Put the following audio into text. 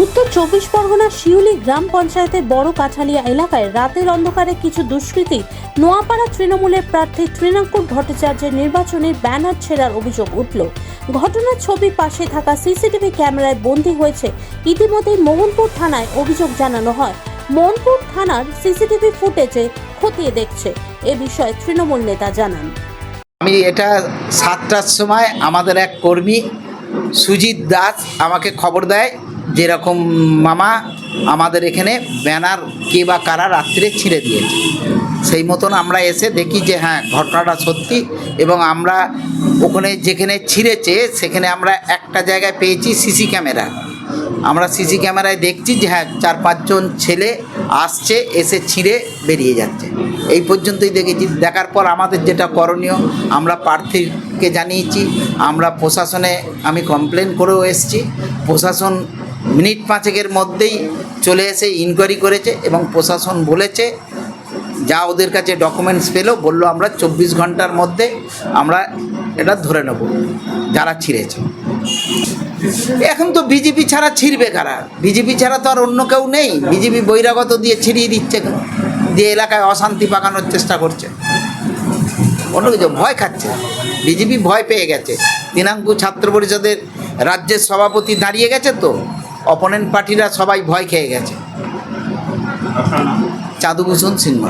উত্তর 24 পরগনার শিউলি গ্রাম পঞ্চায়েতের বড় কাঠালিয়া এলাকায় রাতের অন্ধকারে কিছু দুষ্কৃতী নোয়াপাড়া তৃণমূলের প্রার্থী তৃণাঙ্কুর ভট্টাচার্যের নির্বাচনের ব্যানার ছেঁড়ার অভিযোগ উঠল। ঘটনার ছবি পাশে থাকা সিসিটিভি ক্যামেরায় বন্দী হয়েছে। ইতিমধ্যে মোহনপুর থানায় অভিযোগ জানানো হয়। মোহনপুর থানার সিসিটিভি ফুটেজে খতিয়ে দেখছে। এ বিষয়ে তৃণমূল নেতা জানান, আমি এটা 7টার সময় আমাদের এক কর্মী সুজিত দাস আমাকে খবর দেয়, যেরকম মামা আমাদের এখানে ব্যানার কে বা কারা রাত্রে ছিঁড়ে দিয়েছে। সেই মতন আমরা এসে দেখি যে হ্যাঁ, ঘটনাটা সত্যি। এবং আমরা ওখানে যেখানে ছিঁড়েছে সেখানে আমরা একটা জায়গায় পেয়েছি সিসি ক্যামেরা। আমরা সিসি ক্যামেরায় দেখছি যে হ্যাঁ, 4-5 জন ছেলে আসছে, এসে ছিঁড়ে বেরিয়ে যাচ্ছে। এই পর্যন্তই দেখেছি। দেখার পর আমাদের যেটা করণীয়, আমরা প্রার্থীকে জানিয়েছি, আমরা প্রশাসনে আমি কমপ্লেন করেও এসেছি। প্রশাসন মিনিট 5-এর মধ্যেই চলে এসে ইনকোয়ারি করেছে এবং প্রশাসন বলেছে, যা ওদের কাছে ডকুমেন্টস পেলো, বললো আমরা 24 ঘন্টার মধ্যে আমরা এটা ধরে নেব যারা ছিঁড়েছে। এখন তো বিজেপি ছাড়া ছিঁড়বে কারা? বিজেপি ছাড়া তো আর অন্য কেউ নেই। বিজেপি বহিরাগত দিয়ে ছিঁড়িয়ে দিচ্ছে, দিয়ে এলাকায় অশান্তি পাকানোর চেষ্টা করছে। অন্য কিছু ভয় খাচ্ছে, বিজেপি ভয় পেয়ে গেছে। তৃণাঙ্কুর ছাত্র পরিষদের রাজ্যের সভাপতি দাঁড়িয়ে গেছে, তো অপোনেন্ট পার্টিরা সবাই ভয় খেয়ে গেছে। চাঁদুভূষণ সিংহ।